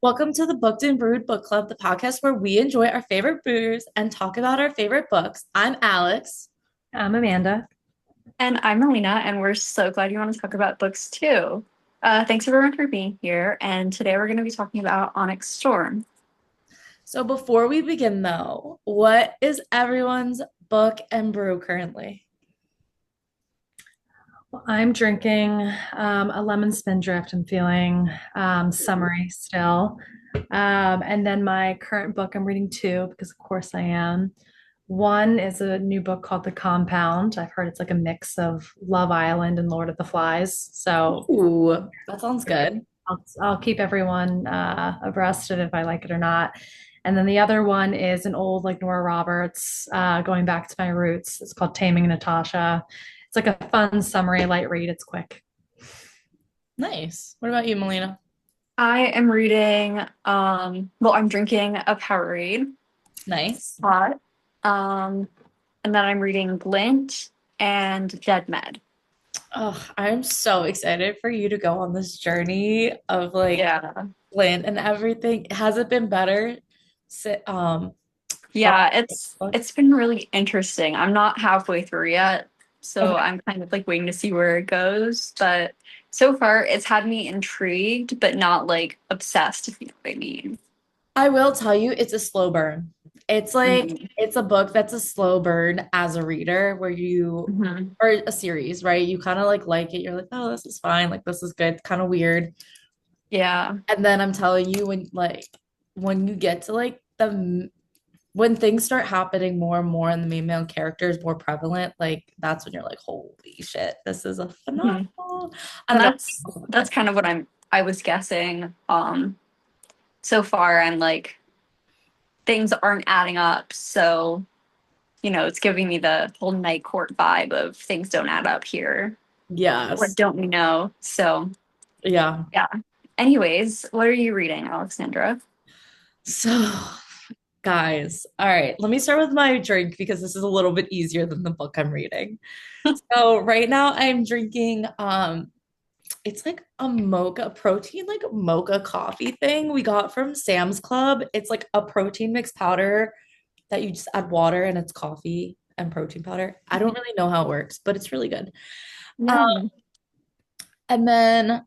Welcome to the Booked and Brewed Book Club, the podcast where we enjoy our favorite brews and talk about our favorite books. I'm Alex. I'm Amanda. And I'm Melina, and we're so glad you want to talk about books too. Thanks everyone for being here. And today we're going to be talking about Onyx Storm. So before we begin, though, what is everyone's book and brew currently? Well, I'm drinking a lemon spindrift. I'm feeling summery still. And then my current book, I'm reading two because, of course, I am. One is a new book called The Compound. I've heard it's like a mix of Love Island and Lord of the Flies. So Ooh, that sounds good. I'll keep everyone abreast of if I like it or not. And then the other one is an old like Nora Roberts, going back to my roots. It's called Taming Natasha. It's like a fun summary, light read. It's quick. Nice. What about you, Melina? I am reading, I'm drinking a Powerade Nice. hot. Um, and then I'm reading Glint and Dead Med. Oh, I'm so excited for you to go on this journey of like Yeah. land and everything. Has it been better? From Yeah, this it's book? it's been really interesting. I'm not halfway through yet, so Okay. I'm kind of like waiting to see where it goes. But so far, it's had me intrigued, but not like obsessed, if you know what I mean. I will tell you, it's a slow burn. It's like Mhm. it's a book that's a slow burn as a reader where you Mhm. or a series, right? You kind of like it. You're like, oh, this is fine. Like this is good. Kind of weird. Yeah. And then I'm telling you, when you get to like when things start happening more and more and the main male character is more prevalent, like that's when you're like, holy shit, this is a Mhm. phenomenal. I And don't that's kind of what I was guessing. So far I'm like things aren't adding up, so it's giving me the whole night court vibe of things don't add up here. know. What Yes. don't we know? So Yeah. yeah. Anyways, what are you reading, Alexandra? So guys, all right, let me start with my drink because this is a little bit easier than the book I'm reading. So right now I'm drinking it's like a mocha protein like mocha coffee thing we got from Sam's Club. It's like a protein mix powder that you just add water and it's coffee and protein powder. I don't really know how it works, but it's really good. Um, Yum. and then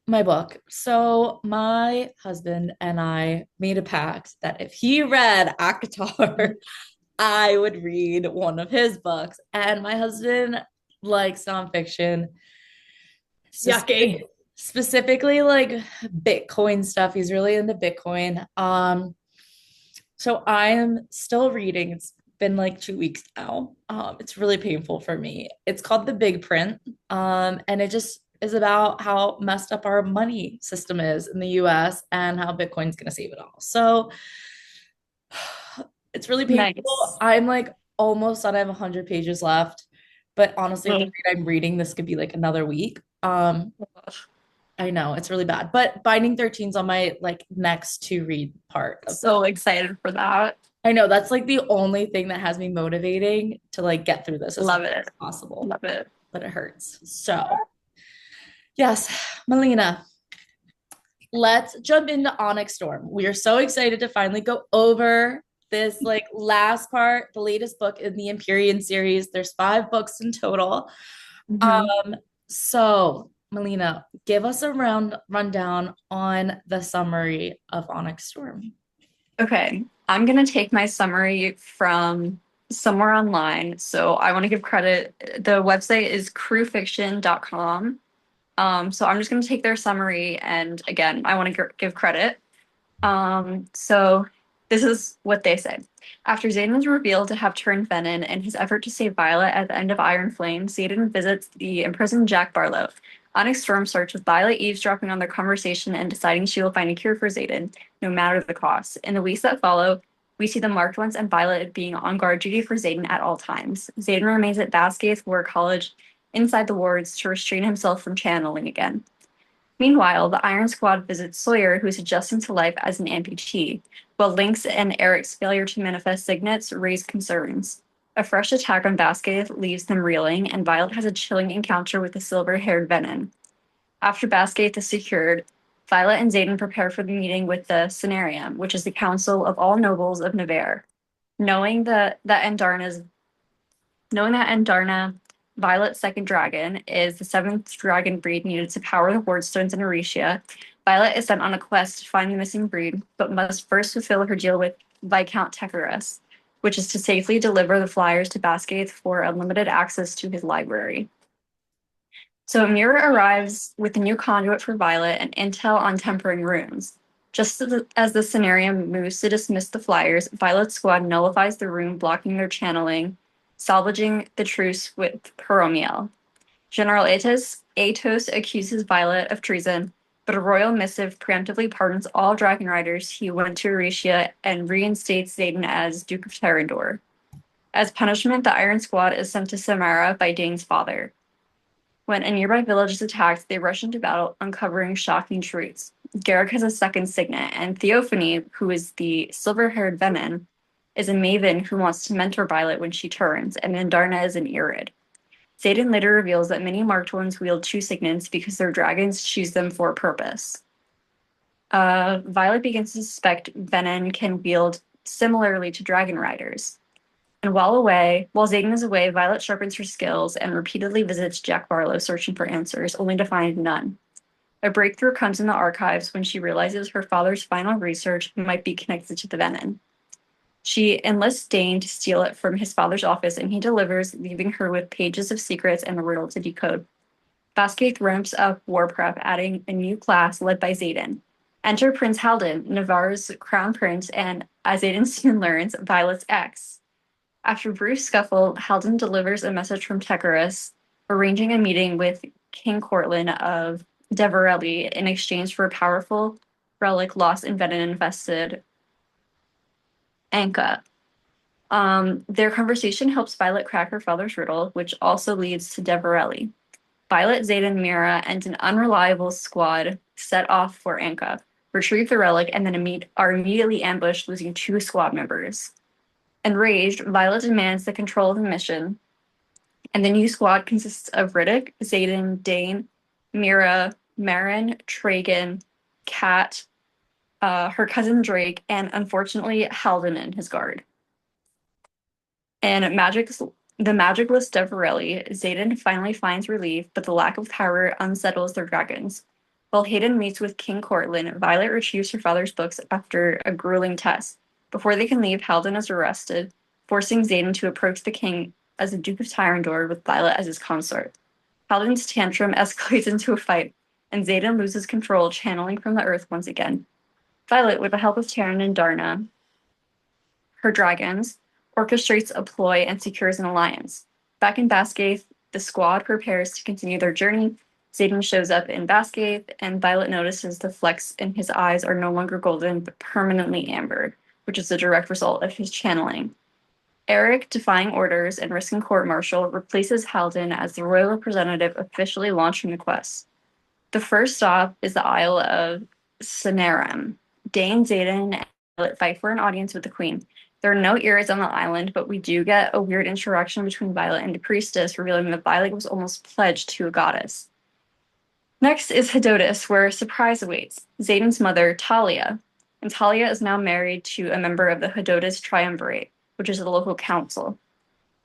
my book. So my husband and I made a pact that if he read Akatar, I would read one of his books. And my husband likes nonfiction, specific, Yucky. specifically like Bitcoin stuff. He's really into Bitcoin. So I am still reading. It's been like 2 weeks now. It's really painful for me. It's called The Big Print. And it just is about how messed up our money system is in the US and how Bitcoin's gonna save it all. So it's really painful. Nice. I'm like almost done. I have 100 pages left. But honestly, at the Ugh. rate I'm reading, this could be like another week. I know it's really bad. But Binding 13's on my like next to read part of this. So excited for that. I know that's like the only thing that has me motivating to like get through this as Love fast it. as possible, Love it. but it hurts. So, yes, Melina, let's jump into Onyx Storm. We are so excited to finally go over this like last part, the latest book in the Empyrean series. There's 5 books in total. Mhm. Um, so Melina, give us a rundown on the summary of Onyx Storm. Okay. I'm going to take my summary from somewhere online. So I want to give credit. The website is crewfiction.com. So I'm just going to take their summary. And again, I want to give credit. So this is what they say. After Xaden is revealed to have turned Venom in his effort to save Violet at the end of Iron Flame, Xaden visits the imprisoned Jack Barlow. Onyx Storm starts with Violet eavesdropping on their conversation and deciding she will find a cure for Xaden, no matter the cost. In the weeks that follow, we see the Marked Ones and Violet being on guard duty for Xaden at all times. Xaden remains at Basgates War College inside the wards to restrain himself from channeling again. Meanwhile, the Iron Squad visits Sawyer, who is adjusting to life as an amputee, while Lynx and Eric's failure to manifest signets raise concerns. A fresh attack on Basket leaves them reeling, and Violet has a chilling encounter with the silver-haired Venom. After Basket is secured, Violet and Xaden prepare for the meeting with the Cenarium, which is the council of all nobles of Navarre. Knowing that Andarna, Violet's second dragon, is the seventh dragon breed needed to power the Horde Stones in Aricia, Violet is sent on a quest to find the missing breed, but must first fulfill her deal with Viscount Tecarus, which is to safely deliver the flyers to Basgaith for unlimited access to his library. So Mira arrives with a new conduit for Violet and intel on tempering runes. Just as the scenario moves to dismiss the flyers, Violet's squad nullifies the rune blocking their channeling, salvaging the truce with Peromiel. General Atos accuses Violet of treason, but a royal missive preemptively pardons all dragon riders who went to Aricia and reinstates Xaden as Duke of Terrandor. As punishment, the Iron Squad is sent to Samara by Dane's father. When a nearby village is attacked, they rush into battle, uncovering shocking truths. Garrick has a second signet, and Theophany, who is the silver-haired Venin, is a maven who wants to mentor Violet when she turns, and Andarna is an Irid. Xaden later reveals that many Marked Ones wield two signets because their dragons choose them for a purpose. Violet begins to suspect Venin can wield similarly to dragon riders. And while Xaden is away, Violet sharpens her skills and repeatedly visits Jack Barlow searching for answers, only to find none. A breakthrough comes in the archives when she realizes her father's final research might be connected to the Venin. She enlists Dane to steal it from his father's office, and he delivers, leaving her with pages of secrets and a riddle to decode. Basgaith ramps up war prep, adding a new class led by Xaden. Enter Prince Halden, Navarre's crown prince, and, as Xaden soon learns, Violet's ex. After a brief scuffle, Halden delivers a message from Tecarus, arranging a meeting with King Cortland of Deverelli in exchange for a powerful relic lost in Venin-infested Anka. Their conversation helps Violet crack her father's riddle, which also leads to Deverelli. Violet, Xaden, Mira, and an unreliable squad set off for Anka, retrieve the relic, and then are immediately ambushed, losing 2 squad members. Enraged, Violet demands the control of the mission, and the new squad consists of Riddick, Xaden, Dane, Mira, Marin, Tragan, Kat, her cousin Drake, and unfortunately Halden and his guard. And the magicless Deverelli, Xaden finally finds relief, but the lack of power unsettles their dragons. While Hayden meets with King Cortland, Violet retrieves her father's books after a grueling test. Before they can leave, Halden is arrested, forcing Xaden to approach the king as the Duke of Tyrandor with Violet as his consort. Halden's tantrum escalates into a fight, and Xaden loses control, channeling from the earth once again. Violet, with the help of Taryn and Darna, her dragons, orchestrates a ploy and secures an alliance. Back in Basgaith, the squad prepares to continue their journey. Xaden shows up in Basgaith, and Violet notices the flecks in his eyes are no longer golden, but permanently ambered, which is a direct result of his channeling. Eric, defying orders and risking court-martial, replaces Halden as the royal representative, officially launching the quest. The first stop is the Isle of Cenarum. Dane, Xaden, and Violet fight for an audience with the queen. There are no Irids on the island, but we do get a weird interaction between Violet and the priestess, revealing that Violet was almost pledged to a goddess. Next is Hedotus, where a surprise awaits. Xaden's mother, Talia. And Talia is now married to a member of the Hedotus Triumvirate, which is the local council.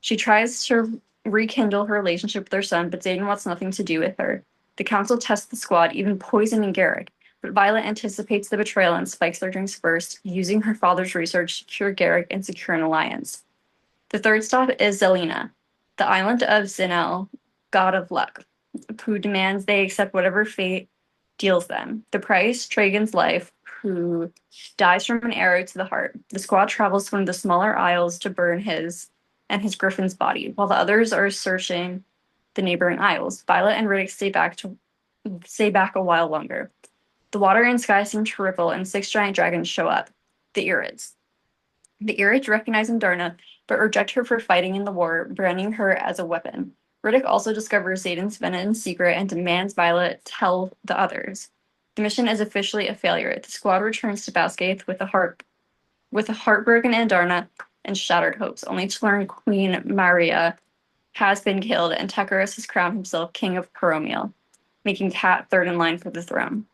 She tries to rekindle her relationship with her son, but Xaden wants nothing to do with her. The council tests the squad, even poisoning Garrick, but Violet anticipates the betrayal and spikes their drinks first, using her father's research to cure Garrick and secure an alliance. The third stop is Zelina, the island of Zinel, god of luck, who demands they accept whatever fate deals them. The price, Tragan's life, who dies from an arrow to the heart. The squad travels to one of the smaller isles to burn his and his griffin's body, while the others are searching the neighboring isles. Violet and Riddick stay back a while longer. The water and sky seem to ripple, and 6 giant dragons show up, the Irids. The Irids recognize Andarna, but reject her for fighting in the war, branding her as a weapon. Riddick also discovers Xaden's Venin secret and demands Violet tell the others. The mission is officially a failure. The squad returns to Basgaith with a heartbroken Andarna and shattered hopes, only to learn Queen Maria has been killed and Tecarus has crowned himself king of Peromiel, making Kat third in line for the throne.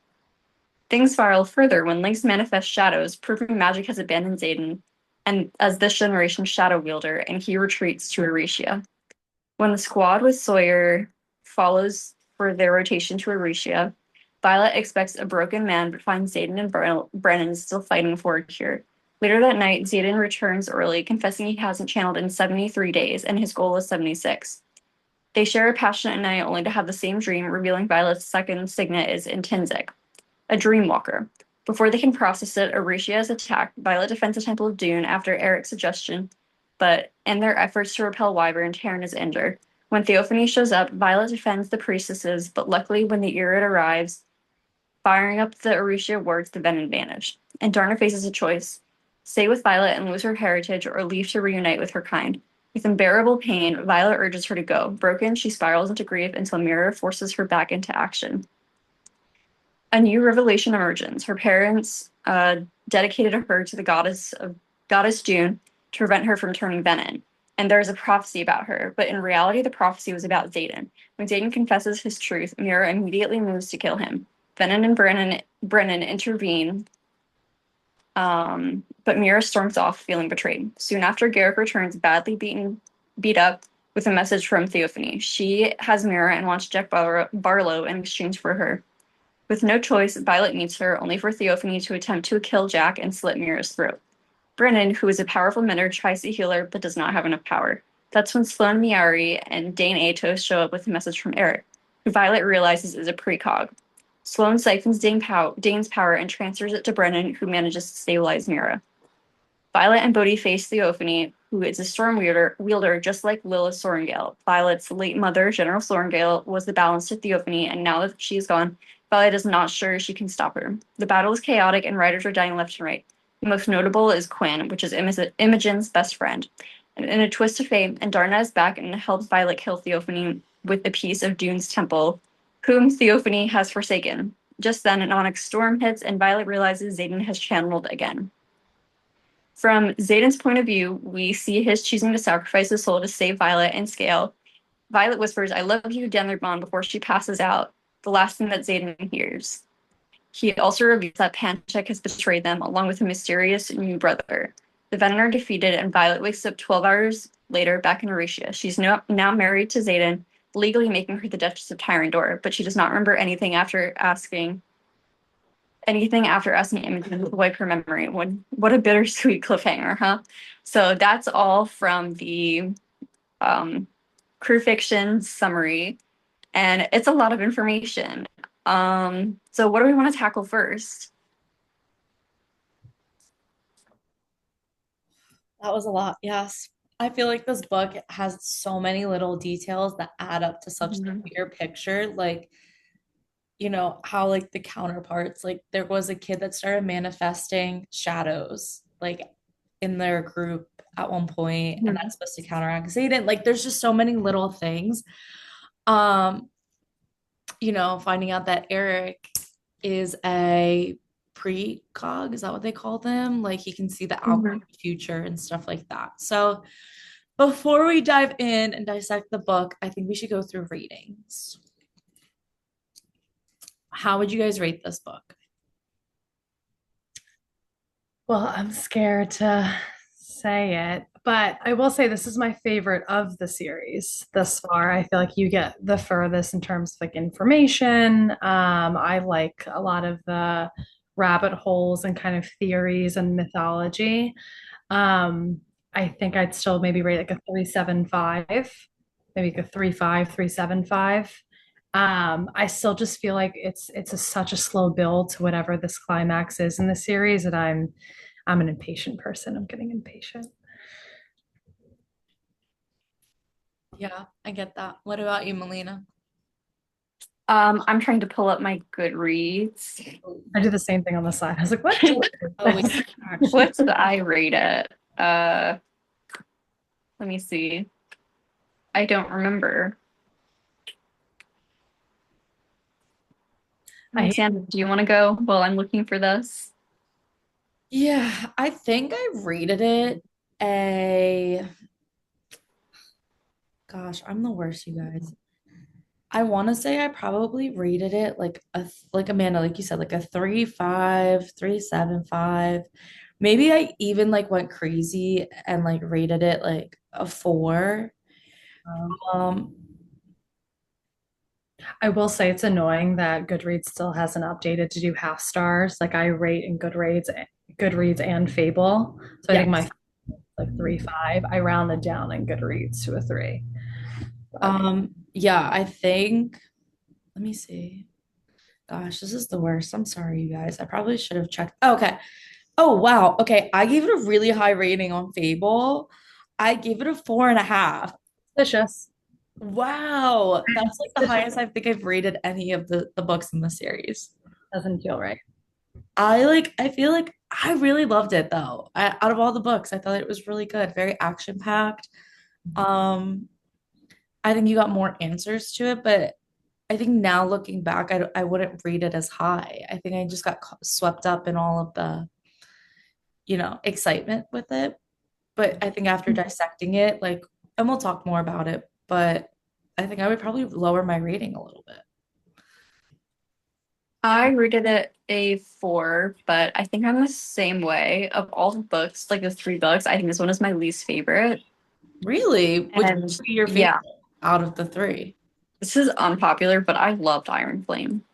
Things spiral further when Lynx manifests shadows, proving magic has abandoned Xaden and as this generation's shadow wielder, and he retreats to Aricia. When the squad with Sawyer follows for their rotation to Aricia, Violet expects a broken man but finds Xaden and Brennan still fighting for a cure. Later that night, Xaden returns early, confessing he hasn't channeled in 73 days and his goal is 76. They share a passionate night only to have the same dream, revealing Violet's second signet is Intrinsic, a dreamwalker. Before they can process it, Aricia is attacked. Violet defends the Temple of Dune after Eric's suggestion, but in their efforts to repel Wyvern, Taryn is injured. When Theophany shows up, Violet defends the priestesses, but luckily when the Irid arrives, firing up the Aricia wards the Venom advantage. And Darna faces a choice: stay with Violet and lose her heritage, or leave to reunite with her kind. With unbearable pain, Violet urges her to go. Broken, she spirals into grief until Mira forces her back into action. A new revelation emerges. Her parents dedicated her to the goddess June to prevent her from turning Venom. And there is a prophecy about her, but in reality, the prophecy was about Xaden. When Xaden confesses his truth, Mira immediately moves to kill him. Venom and Brennan intervene, but Mira storms off, feeling betrayed. Soon after, Garrick returns, badly beat up, with a message from Theophany. She has Mira and wants Jack Barlow in exchange for her. With no choice, Violet meets her, only for Theophany to attempt to kill Jack and slit Mira's throat. Brennan, who is a powerful mentor, tries to heal her, but does not have enough power. That's when Sloane Miari and Dane Atos show up with a message from Eric, who Violet realizes is a precog. Sloane siphons Dane's power and transfers it to Brennan, who manages to stabilize Mira. Violet and Bodhi face Theophany, who is a storm wielder just like Lilith Sorrengail. Violet's late mother, General Sorrengail, was the balance to Theophany, and now that she is gone, Violet is not sure she can stop her. The battle is chaotic, and riders are dying left and right. The most notable is Quinn, which is Imogen's best friend. And in a twist of fate, Andarna is back and helps Violet kill Theophany with a piece of Dune's temple, whom Theophany has forsaken. Just then, an Onyx Storm hits, and Violet realizes Xaden has channeled again. From Xaden's point of view, we see his choosing to sacrifice his soul to save Violet and Scale. Violet whispers, "I love you," down their bond before she passes out, the last thing that Xaden hears. He also reveals that Panchek has betrayed them, along with a mysterious new brother. The Venom are defeated, and Violet wakes up 12 hours later back in Aricia. She's now married to Xaden, legally making her the Duchess of Tyrandor, but she does not remember anything after asking Imogen to wipe her memory. What a bittersweet cliffhanger, huh? So that's all from the Crew Fiction summary, and it's a lot of information. So what do we want to tackle first? That was a lot. Yes. I feel like this book has so many little details that add up to such the bigger picture. Like, how like the counterparts, like there was a kid that started manifesting shadows like in their group at one point, and that's supposed to counteract Xaden. Like there's just so many little things. Um, finding out that Eric is a precog, is that what they call them? Like he can see the outcome future and stuff like that. So before we dive in and dissect the book, I think we should go through ratings. How would you guys rate this book? Well, I'm scared to say it, but I will say this is my favorite of the series thus far. I feel like you get the furthest in terms of like information. I like a lot of the rabbit holes and kind of theories and mythology. I think I'd still maybe rate like a 3.75, maybe like a 3.5, 3.75. I still just feel like such a slow build to whatever this climax is in the series that I'm an impatient person. I'm getting impatient. Yeah, I get that. What about you, Melina? I'm trying to pull up my Goodreads. I do the same thing on the side. I was like, what? What did I rate it? Let me see. I don't remember. Alexander, do you want to go while I'm looking for this? Yeah, I think I rated it gosh, I'm the worst, you guys. I want to say I probably rated it like like Amanda, like you said, like a 3.5, 3.75. Maybe I even like went crazy and like rated it like a 4. Um, Um, I will say it's annoying that Goodreads still hasn't updated to do half stars. Like I rate in Goodreads and Fable. So I think my yes. like 3.5. I rounded down in Goodreads to a 3. But Yeah, I think, let me see. Gosh, this is the worst. I'm sorry, you guys. I probably should have checked. Oh, okay. Oh, wow. Okay. I gave it a really high rating on Fable. I gave it a 4.5. suspicious. Wow. That's like the Suspicious highest I think I've rated any of the books in the series. doesn't feel right. I feel like I really loved it though. Out of all the books, I thought it was really good, very action packed. Um, I think you got more answers to it, but I think now looking back, I wouldn't rate it as high. I think I just got swept up in all of the, excitement with it. But I think after dissecting it, like, and we'll talk more about it, but I think I would probably lower my rating a little bit. I rated it a 4, but I think I'm the same way. Of all the books, like the 3 books, I think this one is my least favorite. Really? Which And would be your favorite yeah, out of the three? this is unpopular, but I loved Iron Flame.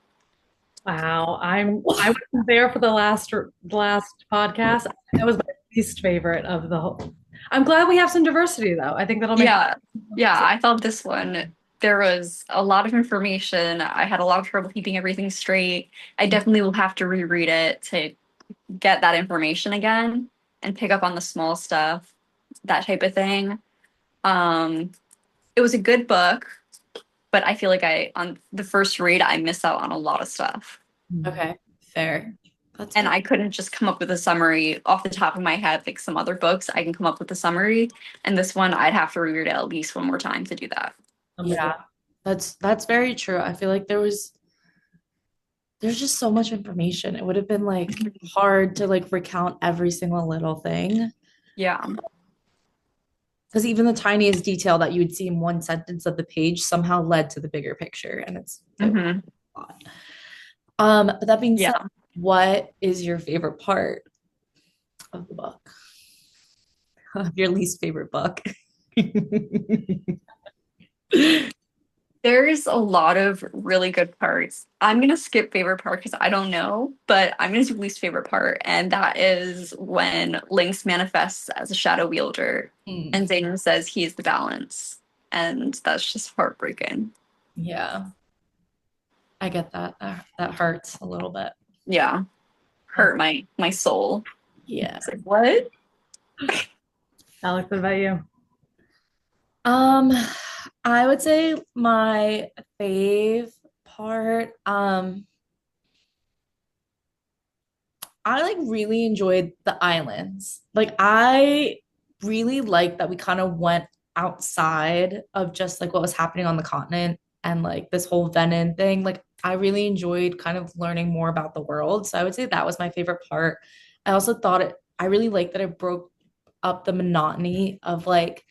Wow, I wasn't there for the last podcast. That was my least favorite of the whole. I'm glad we have some diversity though. I think that'll make Yeah, yeah, I thought this one, there was a lot of information. I had a lot of trouble keeping everything straight. I definitely will have to reread it to get that information again and pick up on the small stuff, that type of thing. Um, it was a good book, but I feel like on the first read, I missed out on a lot of stuff. Okay, fair. That's And fair. I couldn't just come up with a summary off the top of my head like some other books. I can come up with a summary, and this one I'd have to reread it at least one more time to do that. Yeah, that's very true. I feel like there's just so much information. It would have been like hard to like recount every single little thing. Yeah. Because even the tiniest detail that you would see in one sentence of the page somehow led to the bigger picture. And it was Hmm. a lot. But that being said, Yeah. what is your favorite part of the book? Of your least favorite book? There's a lot of really good parts. I'm gonna skip favorite part because I don't know, but I'm gonna do least favorite part, and that is when Lynx manifests as a shadow wielder Hmm. and Zayden says he is the balance. And that's just heartbreaking. Yeah, I get that. That hurts a little bit. Yeah. Hurt my soul. Yeah. It's like, what? Alex, what about you? Um, I would say my fave part, I like really enjoyed the islands. Like I really liked that we kind of went outside of just like what was happening on the continent and like this whole Venom thing. Like I really enjoyed kind of learning more about the world. So I would say that was my favorite part. I also thought I really liked that it broke up the monotony of like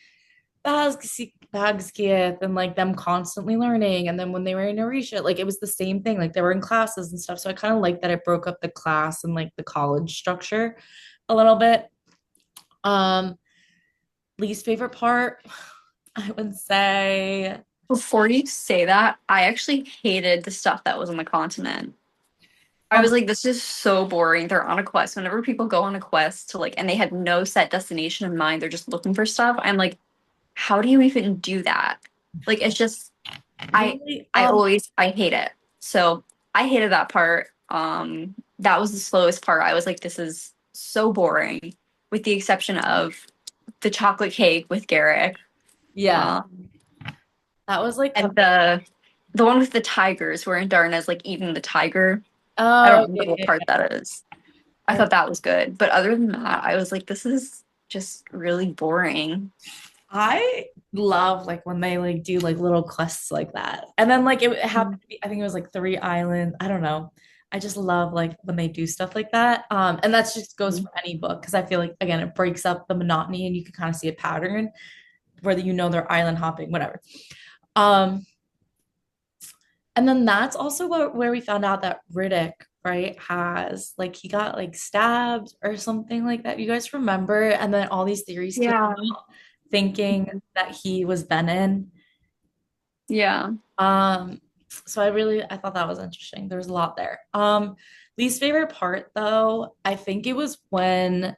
Bagskieth and like them constantly learning. And then when they were in Orisha, like it was the same thing. Like they were in classes and stuff. So I kind of like that it broke up the class and like the college structure a little bit. Um, Least favorite part, I would say. Before you say that, I actually hated the stuff that was on the continent. I Um, was like, this is so boring. They're on a quest. Whenever people go on a quest to like, and they had no set destination in mind, they're just looking for stuff. I'm like, how do you even do that? Like, it's just, I, really, I hate it. So I hated that part. That was the slowest part. I was like, this is so boring, with the exception of the chocolate cake with Garrick. yeah, Um, that was like and the one with the tigers where Darna's like eating the tiger. I don't oh remember yeah, what yeah, part that is. I yeah. thought that was good. But other than that, I was like, this is just really boring. I love like when they like do like little quests like that. And then like it happened to be, I think it was like 3 islands. I don't know. I just love like when they do stuff like that. And that just goes for any book because I feel like again it breaks up the monotony and you can kind of see a pattern whether they're island hopping, whatever. Um, And then that's also where we found out that Riddick, right, has like he got like stabbed or something like that. You guys remember? And then all these theories came Yeah. out thinking that he was Venom. Yeah. Um, so I thought that was interesting. There was a lot there. Least favorite part though, I think it was when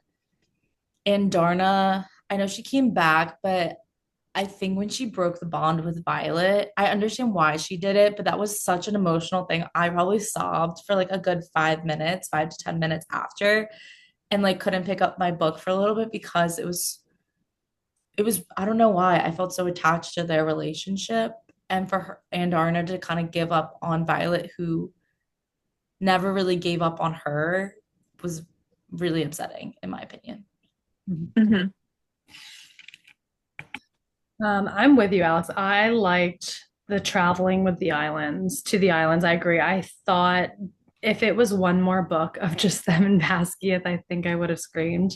Andarna, I know she came back, but I think when she broke the bond with Violet, I understand why she did it, but that was such an emotional thing. I probably sobbed for like a good 5 minutes, 5 to 10 minutes after, and like couldn't pick up my book for a little bit because it was I don't know why I felt so attached to their relationship, and for her and Arna to kind of give up on Violet, who never really gave up on her, was really upsetting in my opinion. Hmm. I'm with you, Alex. I liked the traveling with the islands to the islands. I agree. I thought if it was one more book of just them and Basquiat, I think I would have screamed.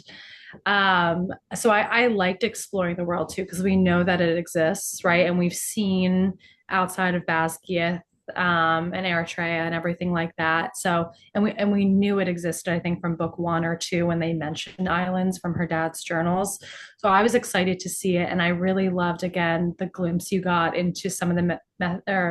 So I liked exploring the world too, because we know that it exists, right? And we've seen outside of Basquiat, and Eritrea and everything like that. So, and we knew it existed, I think, from book one or two when they mentioned islands from her dad's journals. So I was excited to see it, and I really loved again the glimpse you got into some of the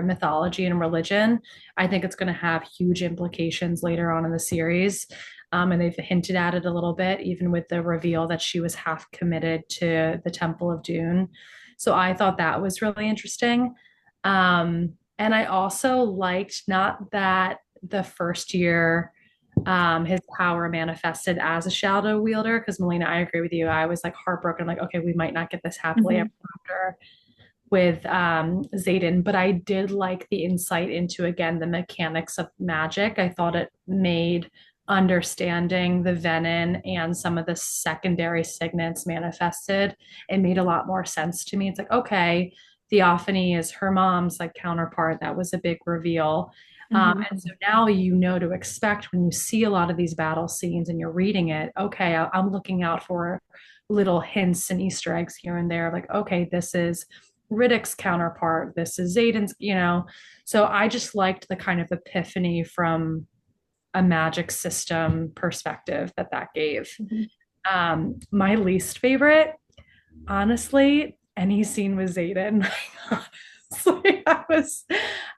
mythology and religion. I think it's going to have huge implications later on in the series. And they've hinted at it a little bit, even with the reveal that she was half committed to the Temple of Dune. So I thought that was really interesting. And I also liked not that the first year his power manifested as a shadow wielder, because Melina, I agree with you. I was like heartbroken, like, okay, we might not get this happily ever after with Xaden, but I did like the insight into again the mechanics of magic. I thought it made understanding the venin and some of the secondary signets manifested, it made a lot more sense to me. It's like, okay, Theophany is her mom's like counterpart. That was a big reveal. Hmm. And so now you know to expect when you see a lot of these battle scenes and you're reading it, okay, I'm looking out for little hints and Easter eggs here and there. Like, okay, this is Riddick's counterpart. This is Xaden's, you know. So I just liked the kind of epiphany from a magic system perspective that that gave. Hmm. My least favorite, honestly, any scene with Xaden. Honestly,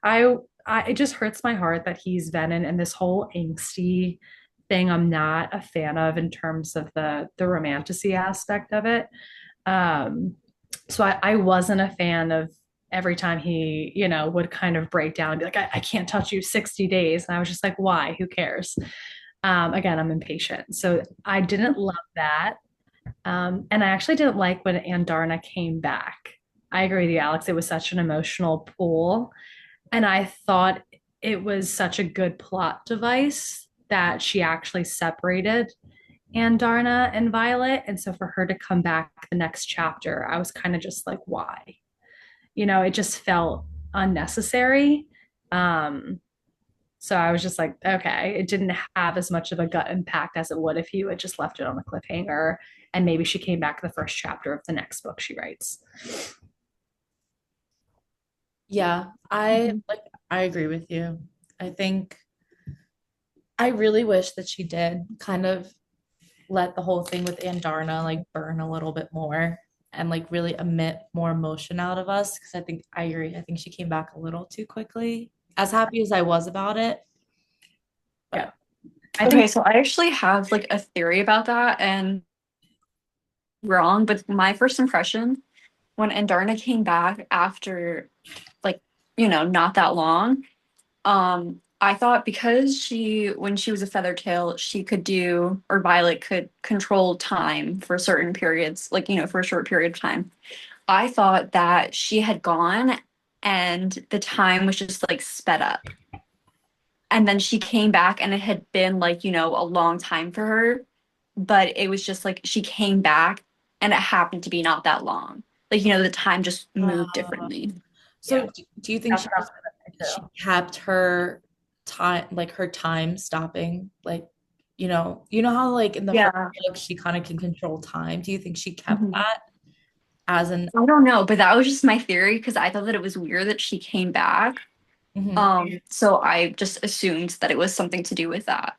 I, it just hurts my heart that he's Venom and this whole angsty thing. I'm not a fan of in terms of the romanticy aspect of it. Um, so I wasn't a fan of every time he, would kind of break down and be like, I can't touch you 60 days. And I was just like, why? Who cares? Again, I'm impatient. So I didn't love that. And I actually didn't like when Andarna came back. I agree with you, Alex. It was such an emotional pull. And I thought it was such a good plot device that she actually separated Andarna and Violet. And so for her to come back the next chapter, I was kind of just like, why? It just felt unnecessary. Um, so I was just like, okay, it didn't have as much of a gut impact as it would if you had just left it on a cliffhanger and maybe she came back the first chapter of the next book she writes. Yeah, I agree with you. I think I really wish that she did kind of let the whole thing with Andarna like burn a little bit more and like really emit more emotion out of us, because I think I agree. I think she came back a little too quickly. As happy as I was about it, Yeah. but I Okay, think so I actually have like a theory about that, and wrong, but my first impression when Andarna came back after like, not that long, I thought because when she was a Feathertail, she could do, or Violet could control time for certain periods, like, for a short period of time. I thought that she had gone and the time was just like sped up. And then she came back and it had been like, a long time for her. But it was just like she came back and it happened to be not that long. Like, the time just moved uh, differently. yeah, so do you think that's what I was gonna say she too. kept her time, like her time stopping, like you know how like in the first Yeah. book she kind of can control time. Do you think she kept Mhm. that as an I don't know, but that was just my theory because I thought that it was weird that she came back Mhm. So I just assumed that it was something to do with that.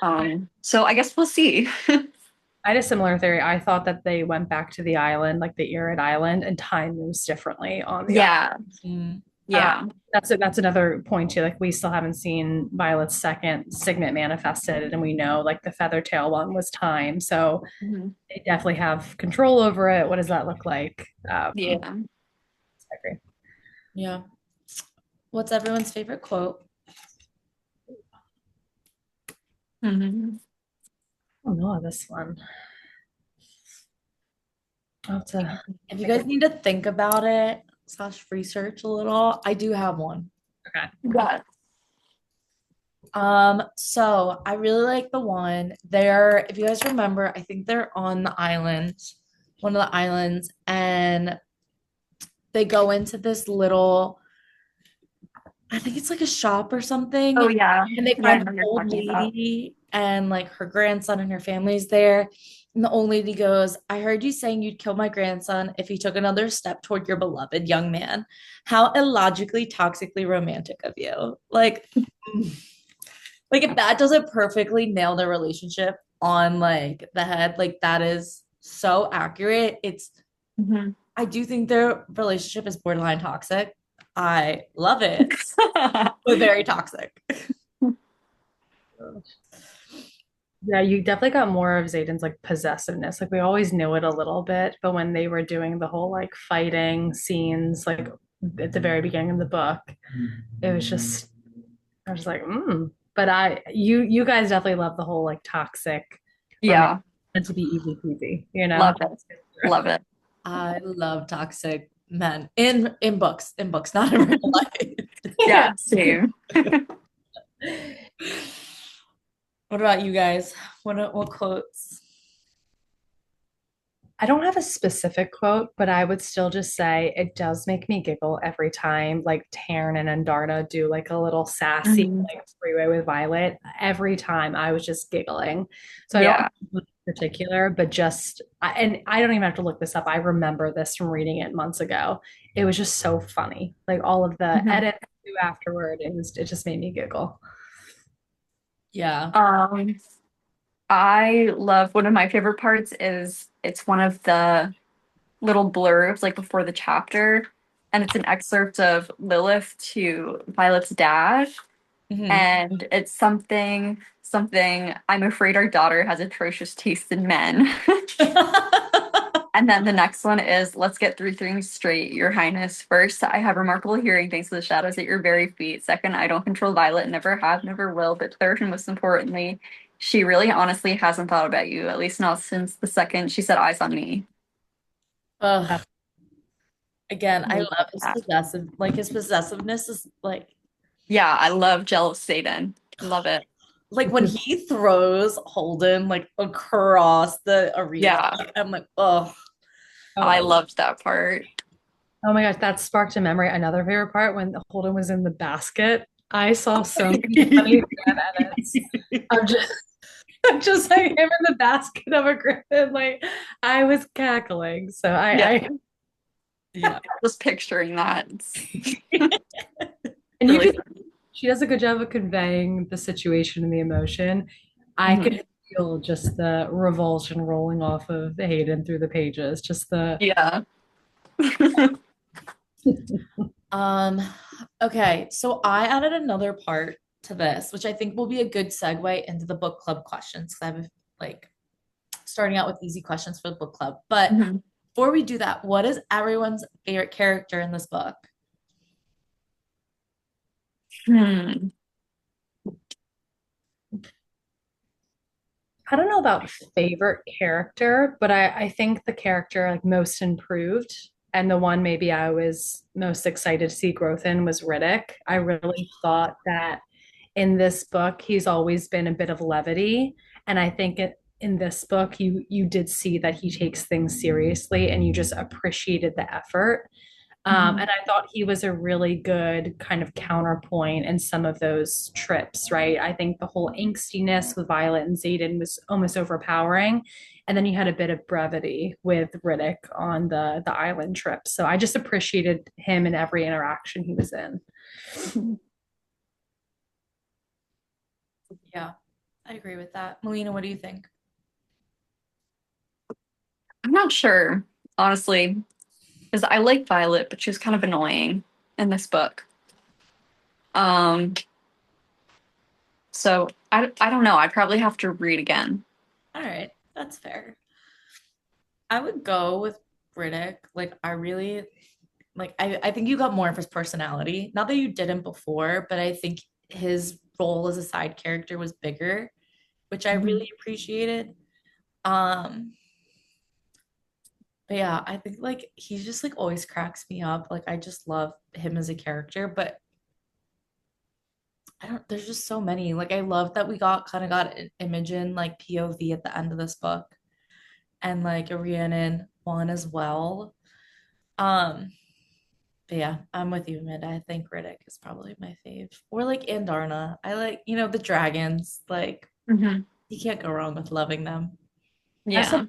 Yeah. So I guess we'll see. I had a similar theory. I thought that they went back to the island, like the Irid Island, and time moves differently on the island. Yeah, Mm. yeah. That's another point too. Like we still haven't seen Violet's second signet manifested, and we know like the Feathertail one was time, so Mhm. they definitely have control over it. What does that look like? Yeah. I agree. Yeah. What's everyone's favorite quote? Mhm. Oh no, this one. I'll have to If you think guys of. need to think about it slash research a little, I do have one. Okay. Yeah. So I really like the one there. If you guys remember, I think they're on the island, one of the islands, and they go into this little, I think it's like a shop or Oh something, yeah. and they Yeah, I find know an what you're old talking about. lady and like her grandson and her family's there. And the old lady goes, I heard you saying you'd kill my grandson if he took another step toward your beloved young man. How illogically, toxically romantic of you. Like if that doesn't perfectly nail their relationship on like the head, like that is so accurate. Mhm. I do think their relationship is borderline toxic. I love it, but very toxic. Yeah, you definitely got more of Zayden's like possessiveness. Like we always knew it a little bit, but when they were doing the whole like fighting scenes, like at the very beginning of the book, it was just I was like, But you guys definitely love the whole like toxic romance Yeah. meant to be easy peasy, you know? Love it. Love it. I love toxic men in books, not in real life. Yeah, same. What about you guys? What quotes? I don't have a specific quote, but I would still just say it does make me giggle every time like Taryn and Andarna do like a little sassy Mhm. like freeway with Violet. Every time I was just giggling. So I don't have Yeah. one in particular, but and I don't even have to look this up. I remember this from reading it months ago. It was just so funny. Like all of the Mhm. edits afterward, it just made me giggle. Yeah. Um, I love one of my favorite parts is it's one of the little blurbs like before the chapter, and it's an excerpt of Lilith to Violet's dad, Mhm. and it's something I'm afraid our daughter has atrocious taste in men. And then the next one is, let's get three things straight, Your Highness. First, I have remarkable hearing thanks to the shadows at your very feet. Second, I don't control Violet, never have, never will. But third, and most importantly, she really honestly hasn't thought about you, at least not since the second she set eyes on me. Ugh. Again, I I love love his that. possessiveness is Yeah, I love jealous Satan. Love it. like when he throws Holden like across the arena. Yeah, I'm like, oh, I Oh, loved that part. oh my gosh, that sparked a memory. Another favorite part when Holden was in the basket. I saw so many funny fan edits of of just like him in the basket of a griffin. Like I was cackling. So Yeah, yeah. just picturing that. It's and you really could fun. she does a good job of conveying the situation and the emotion. I Mhm. could feel just the revulsion rolling off of Hayden through the pages. Just the Yeah. Um, okay, so I added another part to this, which I think will be a good segue into the book club questions. 'Cause I'm like starting out with easy questions for the book club. But Mhm. before we do that, what is everyone's favorite character in this book? Hmm. I don't know about favorite character, but I think the character like most improved and the one maybe I was most excited to see growth in was Riddick. I really thought that in this book he's always been a bit of levity, and I think in this book you did see that he takes things seriously and you just appreciated the effort. Mhm. And I thought he was a really good kind of counterpoint in some of those trips, right? I think the whole angstiness with Violet and Xaden was almost overpowering. And then you had a bit of brevity with Riddick on the island trip. So I just appreciated him in every interaction he was in. Yeah, I agree with that. Melina, what do you think? I'm not sure, honestly, because I like Violet, but she was kind of annoying in this book. Um, so I don't know. I'd probably have to read again. All right, that's fair. I would go with Riddick. Like, I really I think you got more of his personality. Not that you didn't before, but I think his role as a side character was bigger, which I Mhm. really appreciated. Um, but yeah, I think like he's just like always cracks me up. Like I just love him as a character, but I don't there's just so many. Like I love that we got an Imogen like POV at the end of this book and like a Rhiannon one as well. Um, but yeah, I'm with you, Amanda. I think Riddick is probably my fave. Or like Andarna. I like, the dragons. Like Mhm. you can't go wrong with loving them. I suppose Yeah.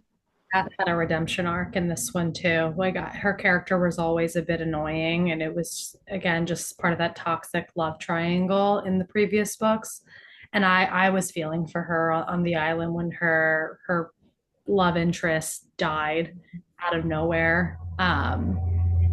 Kat had a redemption arc in this one too. Like her character was always a bit annoying, and it was again just part of that toxic love triangle in the previous books. And I was feeling for her on the island when her love interest died out of nowhere.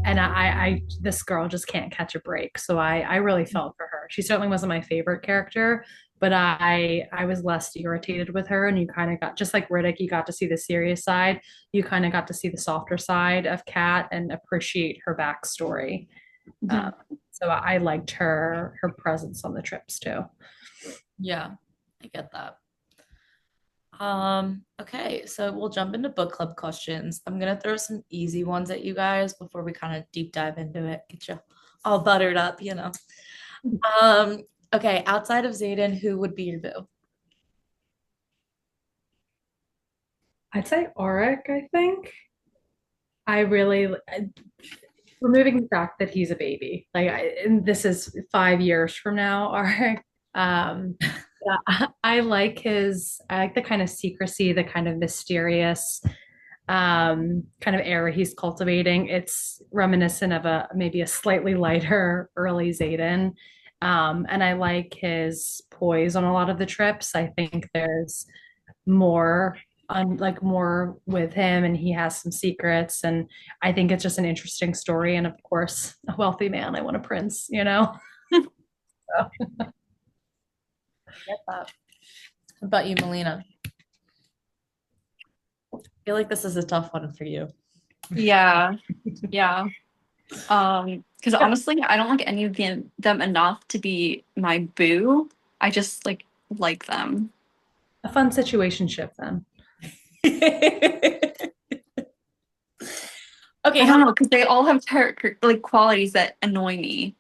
And this girl just can't catch a break. So I really felt for her. She certainly wasn't my favorite character, but I was less irritated with her. And you kind of got, just like Riddick, you got to see the serious side. You kind of got to see the softer side of Kat and appreciate her backstory. Um, Mhm. so I liked her presence on the trips too. Yeah, I get that. Okay, so we'll jump into book club questions. I'm gonna throw some easy ones at you guys before we kind of deep dive into it. Get you all buttered up. Um, okay, outside of Zayden, who would be your boo? I'd say Auric, I think. Removing the fact that he's a baby, and this is 5 years from now, Auric. Yeah, I like the kind of secrecy, the kind of mysterious, kind of air he's cultivating. It's reminiscent of maybe a slightly lighter early Zayden. And I like his poise on a lot of the trips. I think there's more more with him, and he has some secrets, and I think it's just an interesting story, and of course a wealthy man, I want a prince. So, I get that. What about you, Melina? I feel like this is a tough one for you. Yeah. Yeah. Because honestly, I don't like any of them enough to be my boo. I just like them. a fun situationship then. Okay, I how don't know because they all have character qualities that annoy me.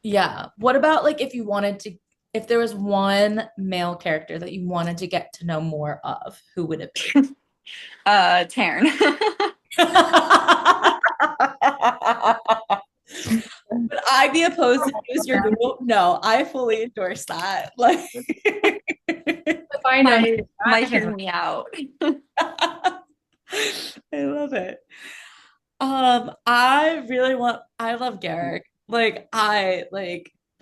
yeah. What about like if there was one male character that you wanted to get to know more of, who would it be? Taryn. Would I be opposed to use your Google? No, I fully endorse that. Like, Find him. Might hear me out. I love it. I love Garrick.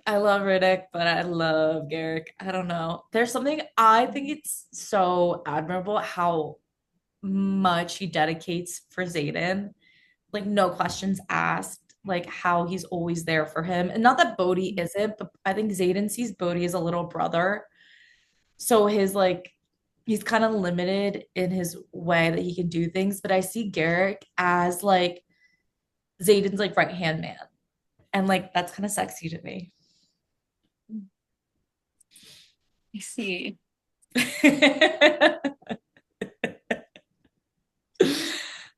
I love Riddick, but I love Garrick. I don't know. There's something I think it's so admirable how much he dedicates for Zayden. Like no questions asked, like how he's always there for him. And not that Bodhi isn't, but I think Zayden sees Bodhi as a little brother. So he's kind of limited in his way that he can do things. But I see Garrick as like Zayden's like right hand man. And like that's kind of sexy to me. I see.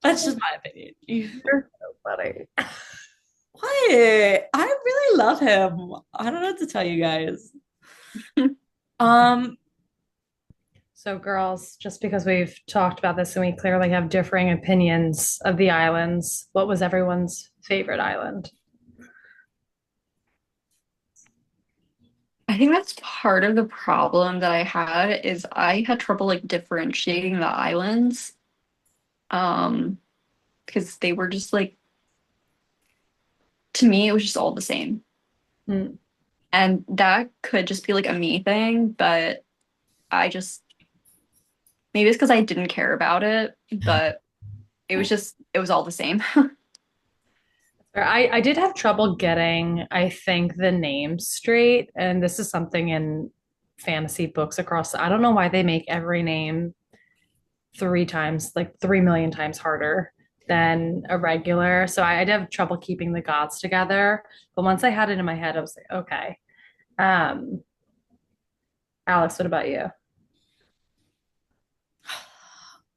That's just my opinion. You're so funny. What? I really love him. I don't know what to tell you guys. Um, So, girls, just because we've talked about this and we clearly have differing opinions of the islands, what was everyone's favorite island? I think that's part of the problem that I had is I had trouble differentiating the islands. Um, because they were just to me, it was just all the same. Mm. And that could just be like a me thing, but I just maybe it's because I didn't care about it, but it was all the same. I did have trouble getting, I think, the names straight. And this is something in fantasy books across, I don't know why they make every name three times, like 3 million times harder than a regular. So I did have trouble keeping the gods together. But once I had it in my head, I was like, okay. Um, Alex, what about you?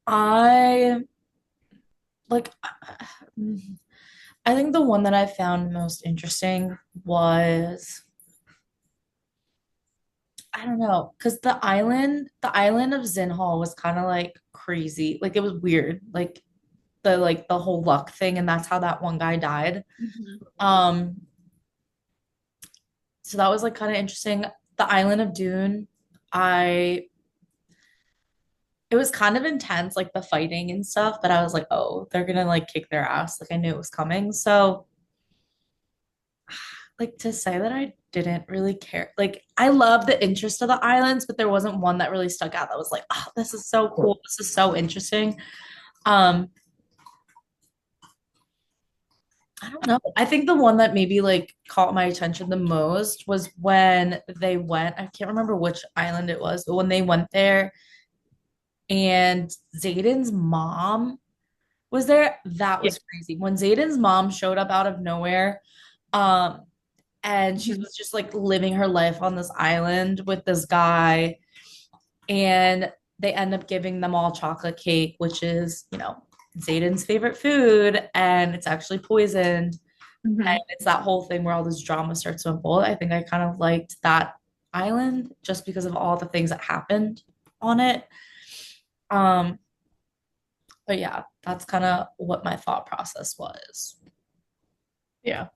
I like I think the one that I found most interesting was I don't know, because the island of Zinhal was kind of like crazy. Like it was weird. Like the whole luck thing, and that's how that one guy died. Mhm. Um, so that was like kind of interesting. The island of Dune, I it was kind of intense, like the fighting and stuff, but I was like, oh, they're gonna like kick their ass. Like I knew it was coming. So like to say that I didn't really care. Like I love the interest of the islands, but there wasn't one that really stuck out that was like, oh, this is so cool. This is so interesting. Um, I don't know. I think the one that maybe like caught my attention the most was when they went, I can't remember which island it was, but when they went there and Zayden's mom was there, that Yeah. was crazy. When Zayden's mom showed up out of nowhere, um, and she Mhm. was just like living her life on this island with this guy, and they end up giving them all chocolate cake, which is, Zayden's favorite food, and it's actually poisoned. And Mhm. it's that whole thing where all this drama starts to unfold. I think I kind of liked that island just because of all the things that happened on it. Um, but yeah, that's kind of what my thought process was. Yeah.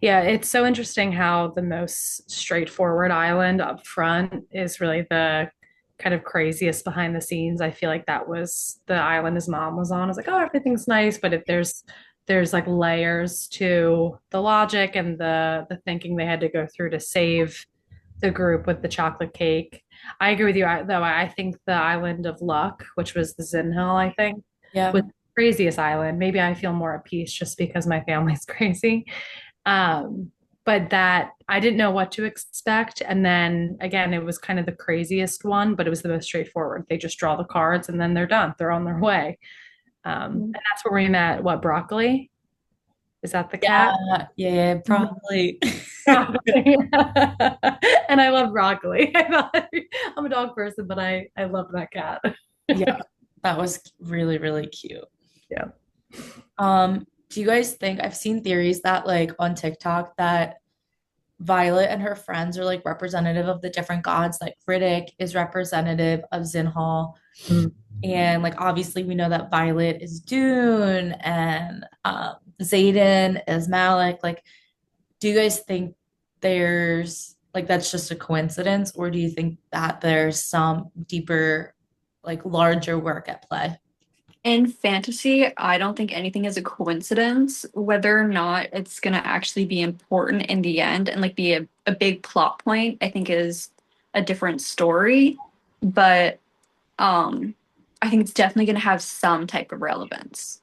Yeah, it's so interesting how the most straightforward island up front is really the kind of craziest behind the scenes. I feel like that was the island his mom was on. I was like, oh, everything's nice, but if there's like layers to the logic and the thinking they had to go through to save the group with the chocolate cake. I agree with you, though. I think the island of luck, which was the Zinhal, I think, was Yeah. the craziest island. Maybe I feel more at peace just because my family's crazy. Um, but that I didn't know what to expect. And then again, it was kind of the craziest one, but it was the most straightforward. They just draw the cards and then they're done. They're on their way. And that's where we met, what, broccoli? Is that the cat? Yeah, yeah, Mhm. probably. Broccoli. And I love broccoli. I'm a dog person, but I love that cat. Yeah, that was really, really cute. Yeah. Do you guys think I've seen theories that like on TikTok that Violet and her friends are like representative of the different gods. Like Riddick is representative of Zinhal. Mm. And like obviously we know that Violet is Dune and Xaden is Malik. Like, do you guys think there's like that's just a coincidence, or do you think that there's some deeper, like larger work at play? In fantasy, I don't think anything is a coincidence. Whether or not it's going to actually be important in the end and like be a big plot point, I think is a different story. But um, I think it's definitely going to have some type of relevance.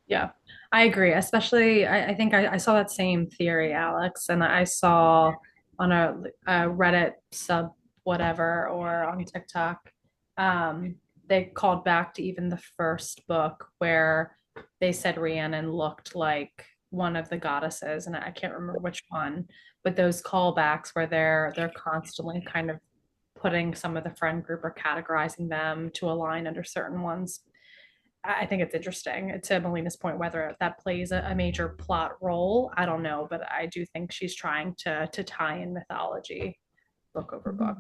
Yeah, I agree. Especially, I think I saw that same theory, Alex, and I saw on a Reddit sub whatever or on TikTok, um, they called back to even the first book where they said Rhiannon looked like one of the goddesses, and I can't remember which one, but those callbacks where they're constantly kind of putting some of the friend group or categorizing them to align under certain ones. I think it's interesting to Melina's point, whether that plays a major plot role. I don't know, but I do think she's trying to tie in mythology book over book.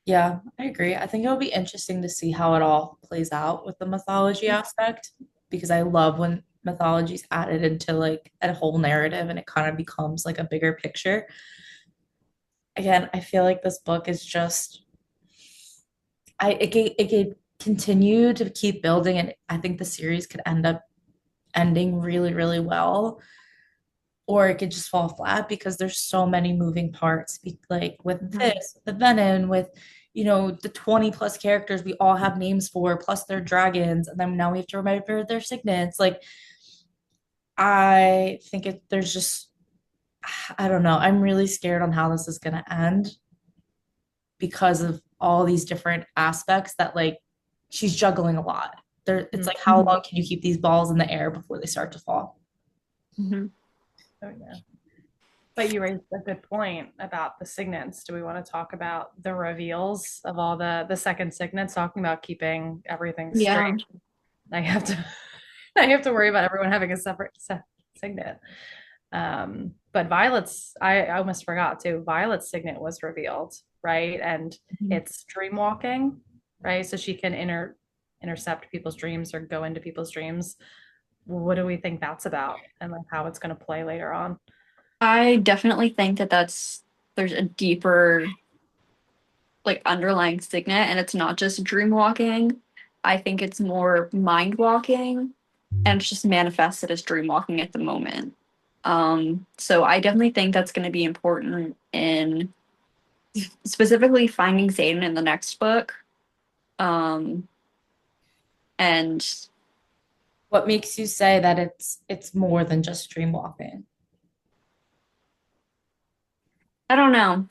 Yeah, I agree. I think it'll be interesting to see how it all plays out with the mythology aspect because I love when mythology's added into like a whole narrative and it kind of becomes like a bigger picture. Again, I feel like this book is just it could continue to keep building and I think the series could end up ending really, really well. or it could just fall flat because there's so many moving parts. Like with Mhm. this, with the venom, with the 20 plus characters we all have names for, plus they're dragons, and then now we have to remember their signets. Like I think there's just I don't know. I'm really scared on how this is gonna end because of all these different aspects that like she's juggling a lot. It's like how Mhm. long can you keep these balls in the air before they start to fall? Mhm. Oh, yeah. But you raised a good point about the signets. Do we want to talk about the reveals of all the second signets? Talking about keeping everything Yeah. straight. I have to I have to worry about everyone having a separate signet. But Violet's, I almost forgot too. Violet's signet was revealed, right? And Mhm. it's dream walking, right? So she can intercept people's dreams or go into people's dreams. What do we think that's about, and like how it's going to play later on? I definitely think that there's a deeper like underlying signet, and it's not just dream walking. I think it's more mind walking, and it's just manifested as dream walking at the moment. So I definitely think that's going to be important in specifically finding Zayden in the next book. Um, and What makes you say that it's more than just dream walking? I don't know.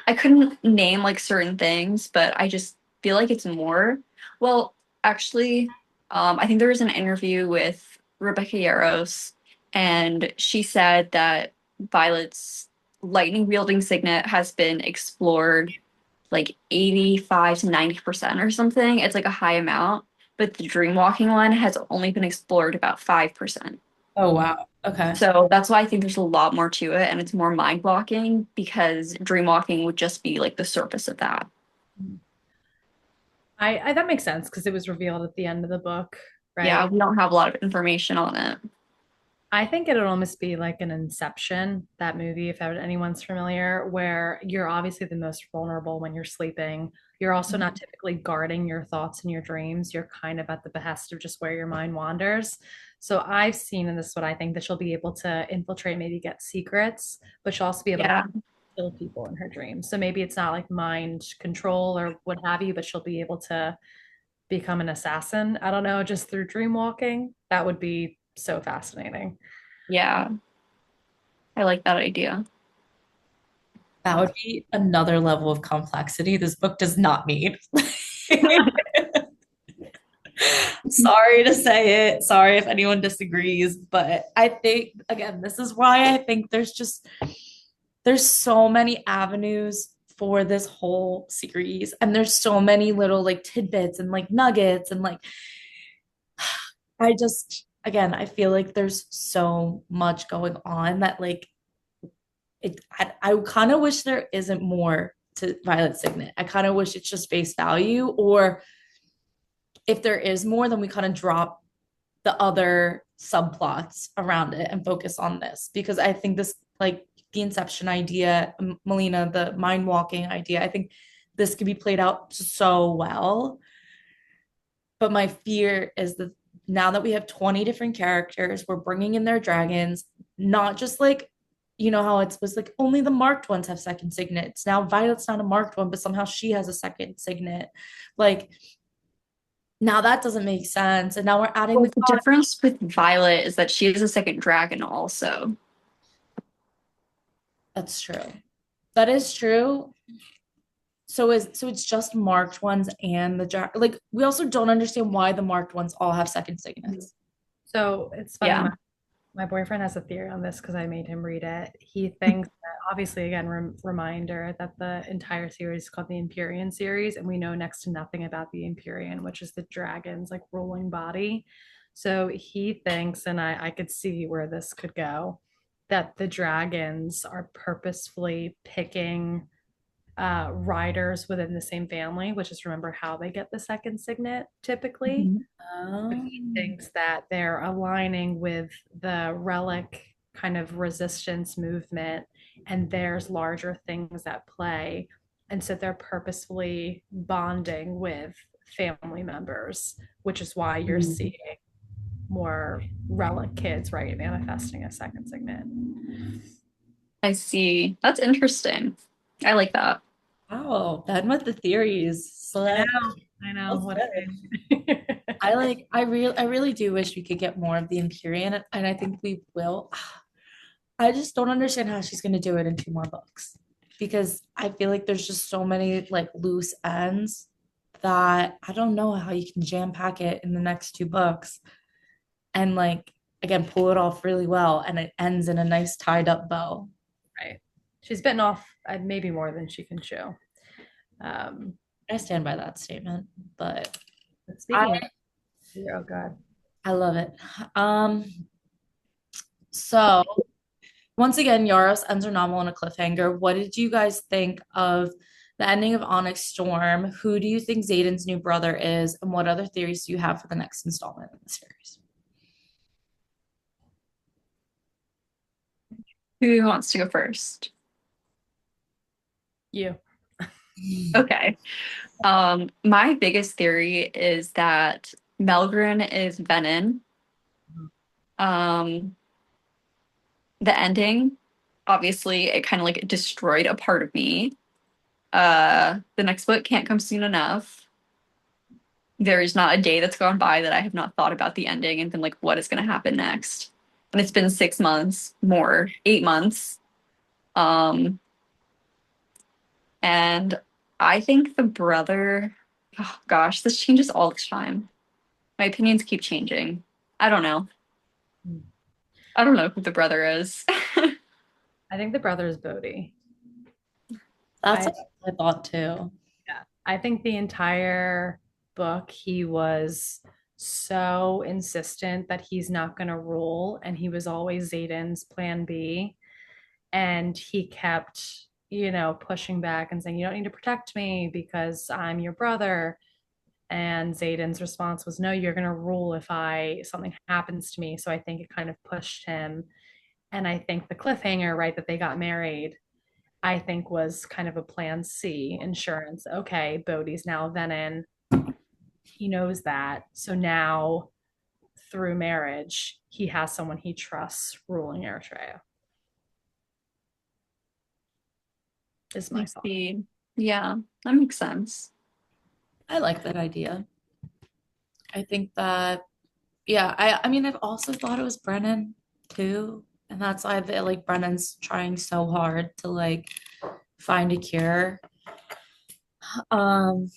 I couldn't name like certain things, but I just feel like it's more. Well, actually, I think there was an interview with Rebecca Yarros, and she said that Violet's lightning wielding signet has been explored like 85 to 90% or something. It's like a high amount, but the dream walking one has only been explored about 5%. Oh wow. Okay. So that's why I think there's a lot more to it, and it's more mind blocking because dream walking would just be like the surface of that. I that makes sense because it was revealed at the end of the book, Yeah, right? we don't have a lot of information on it. I think it'll almost be like an Inception, that movie, if anyone's familiar, where you're obviously the most vulnerable when you're sleeping. You're also not typically guarding your thoughts and your dreams. You're kind of at the behest of just where your mind wanders. So I've seen in this what I think that she'll be able to infiltrate, maybe get secrets, but she'll also be able to Yeah, kill people in her dreams. So maybe it's not like mind control or what have you, but she'll be able to become an assassin. I don't know, just through dream walking. That would be so fascinating. yeah, I like that idea. That would be another level of complexity this book does not need. Sorry to say it. Sorry if anyone disagrees, but I think again, this is why I think there's so many avenues for this whole series, and there's so many little like tidbits and like nuggets and like I just again, I feel like there's so much going on that like I kind of wish there isn't more to Violet Signet. I kind of wish it's just face value, or if there is more, then we kind of drop the other subplots around it and focus on this because I think this like the inception idea, Melina, the mind walking idea, I think this could be played out so well. But my fear is that now that we have 20 different characters, we're bringing in their dragons, not just like, how it was like only the marked ones have second signets. Now Violet's not a marked one, but somehow she has a second signet. Like, now that doesn't make sense. And now we're adding Well, the the difference with Violet is that she is a second dragon also. That's true. That is true. So it's just marked ones and like we also don't understand why the marked ones all have second signets. So it's funny, Yeah. my boyfriend has a theory on this because I made him read it. He thinks that, obviously, again, reminder that the entire series is called the Empyrean series, and we know next to nothing about the Empyrean, which is the dragon's like ruling body. So he thinks, and I could see where this could go, that the dragons are purposefully picking riders within the same family, which is remember how they get the second signet typically. Mhm. So he Um, thinks that they're aligning with the relic kind of resistance movement, and there's larger things at play. And so they're purposefully bonding with family members, which is why you're seeing more relic kids, right, manifesting a second signet. I see. That's interesting. I like that. Wow, Ben with the theories. I Slay. know, I know. That's What good. a I really do wish we could get more of the Empyrean, and I think we will. I just don't understand how she's gonna do it in two more books. Because I feel like there's just so many like loose ends that I don't know how you can jam pack it in the next two books and like again pull it off really well and it ends in a nice tied up bow. right. She's bitten off maybe more than she can chew. Um, I stand by that statement, but but I speaking of, oh God, I love it. Um, so once again, Yaros ends her novel on a cliffhanger. What did you guys think of the ending of Onyx Storm? Who do you think Xaden's new brother is, and what other theories do you have for the next installment in the series? Who wants to go first? you. Okay. My biggest theory is that Melgren is Venom. Um, the ending, obviously, it kind of like destroyed a part of me. The next book can't come soon enough. There is not a day that's gone by that I have not thought about the ending and been like, what is going to happen next? And it's been 6 months, more, 8 months. Um, and I think the brother, oh gosh, this changes all the time. My opinions keep changing. I don't know. I don't know who the brother is. I think the brother is Bodhi. That's I what I thought too. Yeah, I think the entire book he was so insistent that he's not going to rule, and he was always Zayden's plan B, and he kept, pushing back and saying, "You don't need to protect me because I'm your brother." And Zayden's response was, "No, you're going to rule if I something happens to me." So I think it kind of pushed him, and I think the cliffhanger, right, that they got married, I think was kind of a plan C insurance. Okay, Bodhi's now Venin. He knows that. So now through marriage, he has someone he trusts ruling Eritrea, is my I thought. see. Yeah, that makes sense. I like that idea. I think that, yeah, I mean, I've also thought it was Brennan too. And that's why I feel like Brennan's trying so hard to like find a cure. Um,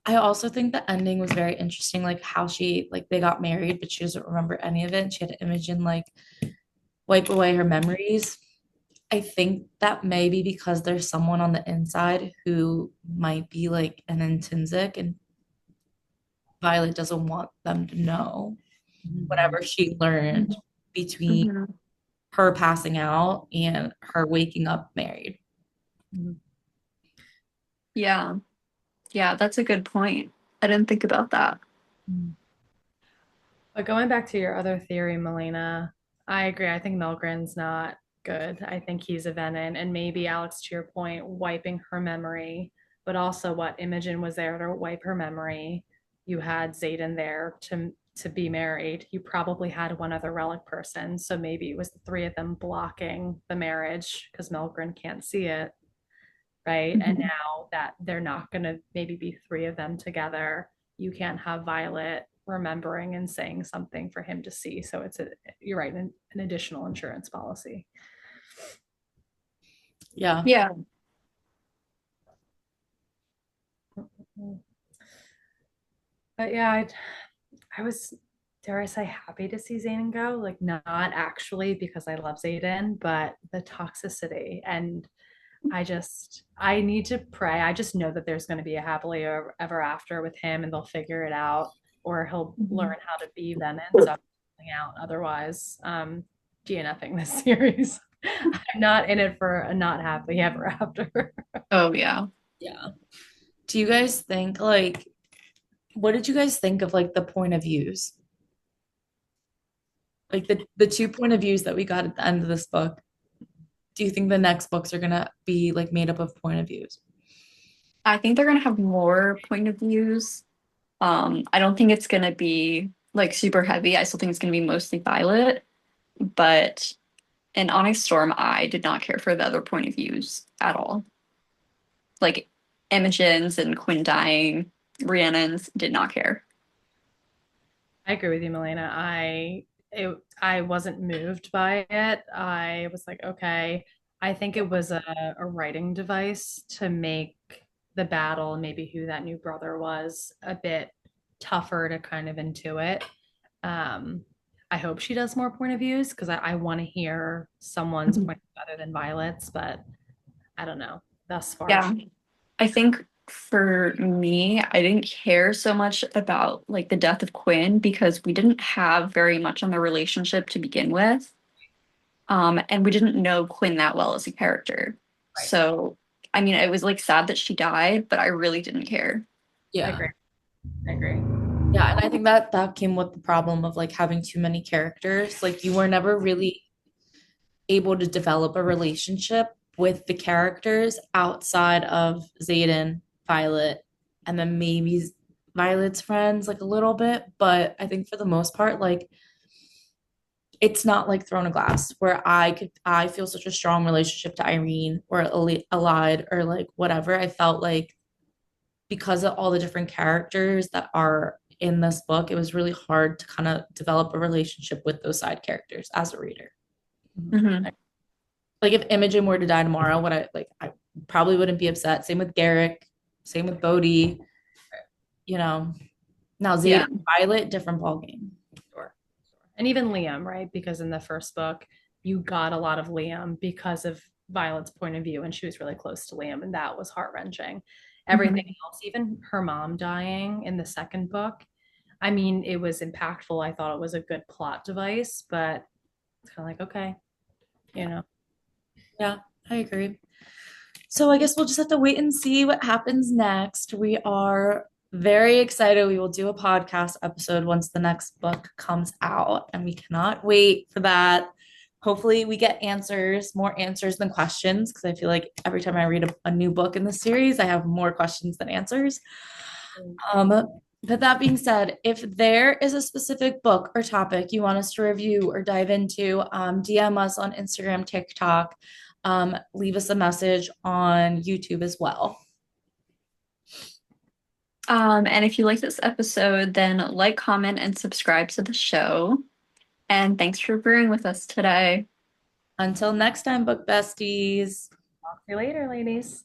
I also think the ending was very interesting, like how she like they got married, but she doesn't remember any of it. And she had to Imogen like wipe away her memories. I think that may be because there's someone on the inside who might be like an intrinsic and Violet doesn't want them to know whatever she learned between Mhm. her passing out and her waking up married. Yeah, yeah, that's a good point. I didn't think about that. But going back to your other theory, Melina, I agree. I think Milgren's not good. I think he's a Venin. And maybe Alex, to your point, wiping her memory, but also what Imogen was there to wipe her memory. You had Zayden there to be married. You probably had one other relic person. So maybe it was the three of them blocking the marriage because Milgren can't see it. Right. And Mhm. now that they're not going to maybe be three of them together, you can't have Violet remembering and saying something for him to see. So you're right, an additional insurance policy. Yeah. Yeah, But yeah, I was, dare I say, happy to see Zayden go. Like, not actually because I love Zayden, but the toxicity. And I need to pray. I just know that there's going to be a happily ever after with him and they'll figure it out, or he'll Mhm. learn how to be Venom. So I'm holding out. Otherwise, DNFing this series. I'm not in it for a not happily ever after. Oh yeah. Yeah. Do you guys think like what did you guys think of like the point of views? Like the two point of views that we got at the end of this book. Do you think the next books are gonna be like made up of point of views? I think they're gonna have more point of views. I don't think it's gonna be like super heavy. I still think it's going to be mostly Violet, but in Onyx Storm, I did not care for the other point of views at all. Like Imogen's and Quinn dying, Rhiannon's did not care. I agree with you, Melina. I wasn't moved by it. I was like, okay. I think it was a writing device to make the battle, maybe who that new brother was, a bit tougher to kind of intuit. Um, I hope she does more point of views because I want to hear someone's Mhm. point other than Violet's, but I don't know. Thus far, Yeah. I think for me, I didn't care so much about like the death of Quinn because we didn't have very much on the relationship to begin with. And we didn't know Quinn that well as a character. right. So, I mean, it was like sad that she died, but I really didn't care. I Yeah. agree. I agree. Yeah, and I think that that came with the problem of like having too many characters. Like you were never really able to develop a relationship with the characters outside of Xaden, Violet, and then maybe Violet's friends like a little bit, but I think for the most part like it's not like Throne of Glass where I feel such a strong relationship to Irene or Allied or like whatever. I felt like because of all the different characters that are in this book, it was really hard to kind of develop a relationship with those side characters as a reader. Mhm. Like if Imogen were to die tomorrow, what I probably wouldn't be upset. Same with Garrick, same with Bodhi, you know. Now Zeta Yeah. and Violet, different ballgame. Sure. And even Liam, right? Because in the first book, you got a lot of Liam because of Violet's point of view, and she was really close to Liam, and that was heart wrenching. Everything Mhm. else, even her mom dying in the second book, I mean, it was impactful. I thought it was a good plot device, but it's kind of like, okay, you know. Yeah, I agree. So I guess we'll just have to wait and see what happens next. We are very excited. We will do a podcast episode once the next book comes out, and we cannot wait for that. Hopefully, we get answers, more answers than questions, because I feel like every time I read a new book in the series, I have more questions than answers. Um, but that being said, if there is a specific book or topic you want us to review or dive into, DM us on Instagram, TikTok, leave us a message on YouTube as well. And if you like this episode, then like, comment, and subscribe to the show. And thanks for brewing with us today. Until next time, book besties. Talk to you later, ladies.